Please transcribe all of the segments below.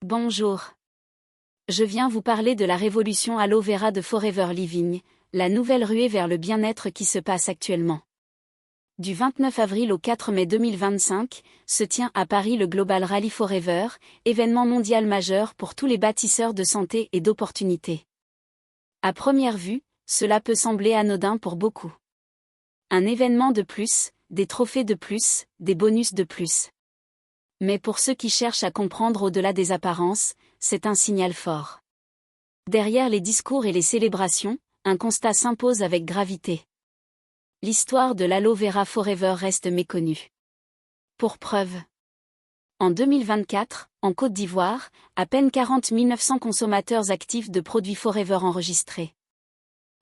Bonjour. Je viens vous parler de la révolution Aloe Vera de Forever Living, la nouvelle ruée vers le bien-être qui se passe actuellement. Du 29 avril au 4 mai 2025, se tient à Paris le Global Rally Forever, événement mondial majeur pour tous les bâtisseurs de santé et d'opportunités. À première vue, cela peut sembler anodin pour beaucoup. Un événement de plus, des trophées de plus, des bonus de plus. Mais pour ceux qui cherchent à comprendre au-delà des apparences, c'est un signal fort. Derrière les discours et les célébrations, un constat s'impose avec gravité. L'histoire de l'Aloe Vera Forever reste méconnue. Pour preuve. En 2024, en Côte d'Ivoire, à peine 40 900 consommateurs actifs de produits Forever enregistrés.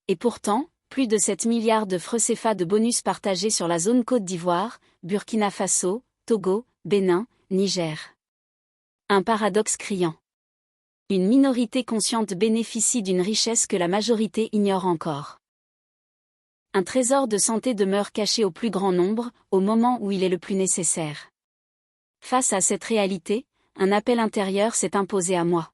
Et pourtant, plus de 7 milliards de francs CFA de bonus partagés sur la zone Côte d'Ivoire, Burkina Faso, Togo, Bénin, Niger. Un paradoxe criant. Une minorité consciente bénéficie d'une richesse que la majorité ignore encore. Un trésor de santé demeure caché au plus grand nombre, au moment où il est le plus nécessaire. Face à cette réalité, un appel intérieur s'est imposé à moi.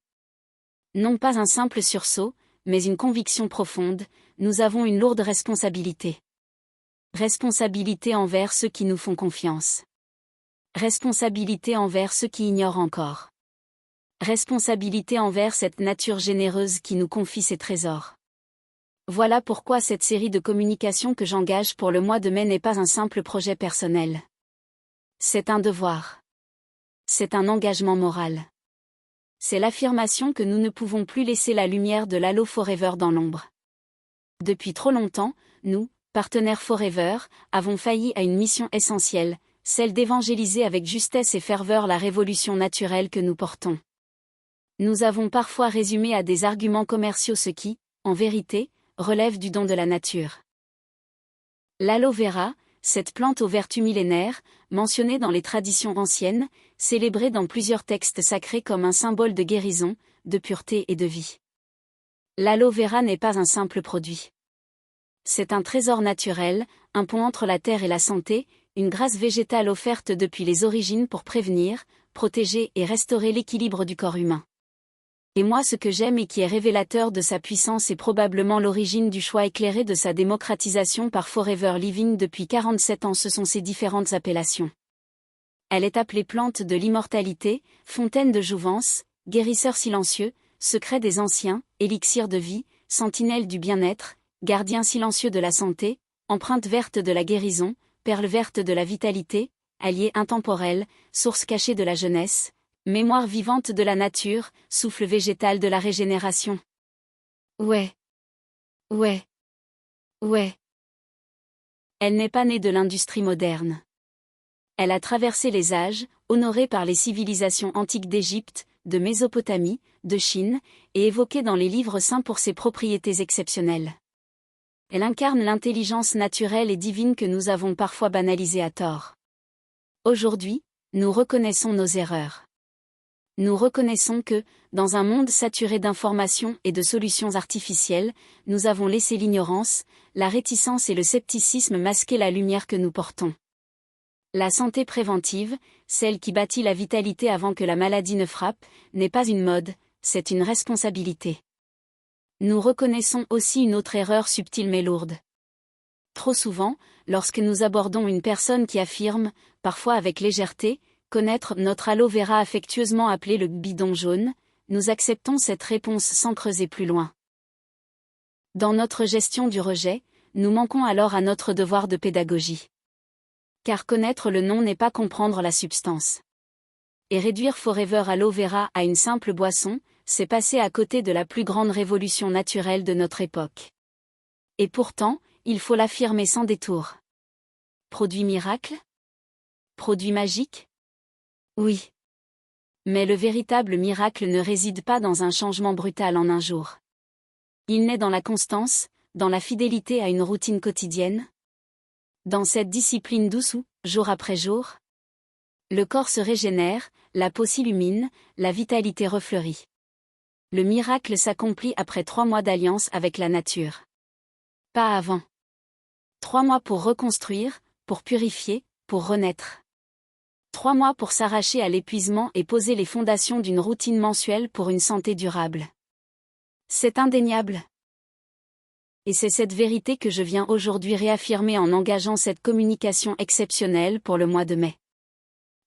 Non pas un simple sursaut, mais une conviction profonde, nous avons une lourde responsabilité. Responsabilité envers ceux qui nous font confiance. Responsabilité envers ceux qui ignorent encore. Responsabilité envers cette nature généreuse qui nous confie ses trésors. Voilà pourquoi cette série de communications que j'engage pour le mois de mai n'est pas un simple projet personnel. C'est un devoir. C'est un engagement moral. C'est l'affirmation que nous ne pouvons plus laisser la lumière de l'Aloe Forever dans l'ombre. Depuis trop longtemps, nous, partenaires Forever, avons failli à une mission essentielle, celle d'évangéliser avec justesse et ferveur la révolution naturelle que nous portons. Nous avons parfois résumé à des arguments commerciaux ce qui, en vérité, relève du don de la nature. L'aloe vera, cette plante aux vertus millénaires, mentionnée dans les traditions anciennes, célébrée dans plusieurs textes sacrés comme un symbole de guérison, de pureté et de vie. L'aloe vera n'est pas un simple produit. C'est un trésor naturel, un pont entre la terre et la santé, une grâce végétale offerte depuis les origines pour prévenir, protéger et restaurer l'équilibre du corps humain. Et moi ce que j'aime et qui est révélateur de sa puissance est probablement l'origine du choix éclairé de sa démocratisation par Forever Living depuis 47 ans, ce sont ses différentes appellations. Elle est appelée plante de l'immortalité, fontaine de jouvence, guérisseur silencieux, secret des anciens, élixir de vie, sentinelle du bien-être, gardien silencieux de la santé, empreinte verte de la guérison, perle verte de la vitalité, allié intemporel, source cachée de la jeunesse, mémoire vivante de la nature, souffle végétal de la régénération. Ouais. Elle n'est pas née de l'industrie moderne. Elle a traversé les âges, honorée par les civilisations antiques d'Égypte, de Mésopotamie, de Chine, et évoquée dans les livres saints pour ses propriétés exceptionnelles. Elle incarne l'intelligence naturelle et divine que nous avons parfois banalisée à tort. Aujourd'hui, nous reconnaissons nos erreurs. Nous reconnaissons que, dans un monde saturé d'informations et de solutions artificielles, nous avons laissé l'ignorance, la réticence et le scepticisme masquer la lumière que nous portons. La santé préventive, celle qui bâtit la vitalité avant que la maladie ne frappe, n'est pas une mode, c'est une responsabilité. Nous reconnaissons aussi une autre erreur subtile mais lourde. Trop souvent, lorsque nous abordons une personne qui affirme, parfois avec légèreté, connaître notre aloe vera affectueusement appelé le bidon jaune, nous acceptons cette réponse sans creuser plus loin. Dans notre gestion du rejet, nous manquons alors à notre devoir de pédagogie. Car connaître le nom n'est pas comprendre la substance. Et réduire Forever Aloe Vera à une simple boisson, c'est passer à côté de la plus grande révolution naturelle de notre époque. Et pourtant, il faut l'affirmer sans détour. Produit miracle ? Produit magique ? Oui. Mais le véritable miracle ne réside pas dans un changement brutal en un jour. Il naît dans la constance, dans la fidélité à une routine quotidienne. Dans cette discipline douce où, jour après jour, le corps se régénère, la peau s'illumine, la vitalité refleurit. Le miracle s'accomplit après 3 mois d'alliance avec la nature. Pas avant. 3 mois pour reconstruire, pour purifier, pour renaître. 3 mois pour s'arracher à l'épuisement et poser les fondations d'une routine mensuelle pour une santé durable. C'est indéniable. Et c'est cette vérité que je viens aujourd'hui réaffirmer en engageant cette communication exceptionnelle pour le mois de mai.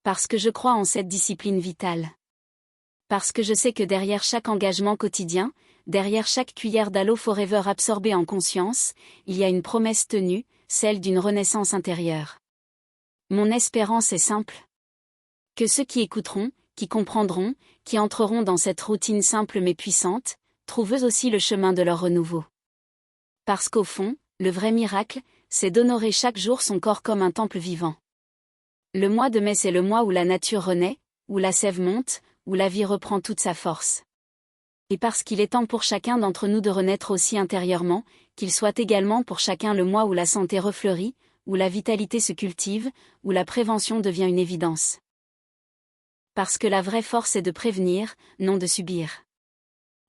Parce que je crois en cette discipline vitale. Parce que je sais que derrière chaque engagement quotidien, derrière chaque cuillère d'Alo Forever absorbée en conscience, il y a une promesse tenue, celle d'une renaissance intérieure. Mon espérance est simple. Que ceux qui écouteront, qui comprendront, qui entreront dans cette routine simple mais puissante, trouvent eux aussi le chemin de leur renouveau. Parce qu'au fond, le vrai miracle, c'est d'honorer chaque jour son corps comme un temple vivant. Le mois de mai, c'est le mois où la nature renaît, où la sève monte, où la vie reprend toute sa force. Et parce qu'il est temps pour chacun d'entre nous de renaître aussi intérieurement, qu'il soit également pour chacun le mois où la santé refleurit, où la vitalité se cultive, où la prévention devient une évidence. Parce que la vraie force est de prévenir, non de subir.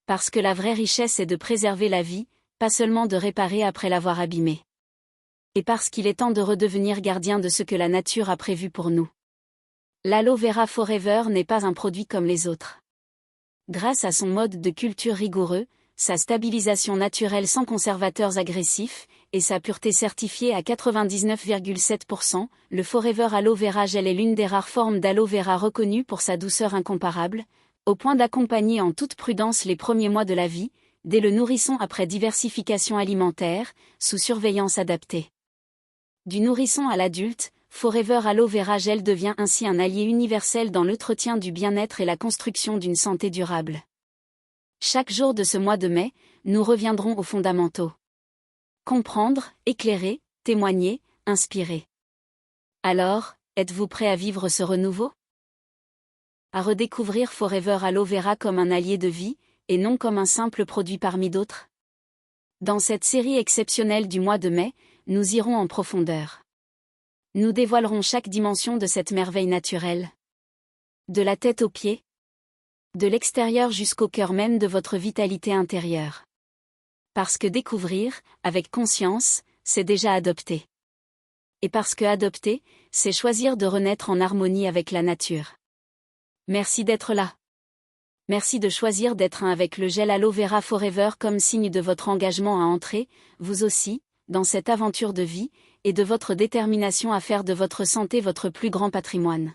Parce que la vraie richesse est de préserver la vie, pas seulement de réparer après l'avoir abîmée. Et parce qu'il est temps de redevenir gardien de ce que la nature a prévu pour nous. L'Aloe Vera Forever n'est pas un produit comme les autres. Grâce à son mode de culture rigoureux, sa stabilisation naturelle sans conservateurs agressifs, et sa pureté certifiée à 99,7%, le Forever Aloe Vera Gel est l'une des rares formes d'aloe vera reconnues pour sa douceur incomparable, au point d'accompagner en toute prudence les premiers mois de la vie, dès le nourrisson après diversification alimentaire, sous surveillance adaptée. Du nourrisson à l'adulte, Forever Aloe Vera Gel devient ainsi un allié universel dans l'entretien du bien-être et la construction d'une santé durable. Chaque jour de ce mois de mai, nous reviendrons aux fondamentaux. Comprendre, éclairer, témoigner, inspirer. Alors, êtes-vous prêt à vivre ce renouveau? À redécouvrir Forever Aloe Vera comme un allié de vie, et non comme un simple produit parmi d'autres? Dans cette série exceptionnelle du mois de mai, nous irons en profondeur. Nous dévoilerons chaque dimension de cette merveille naturelle. De la tête aux pieds. De l'extérieur jusqu'au cœur même de votre vitalité intérieure. Parce que découvrir, avec conscience, c'est déjà adopter. Et parce que adopter, c'est choisir de renaître en harmonie avec la nature. Merci d'être là. Merci de choisir d'être un avec le gel Aloe Vera Forever comme signe de votre engagement à entrer, vous aussi, dans cette aventure de vie, et de votre détermination à faire de votre santé votre plus grand patrimoine.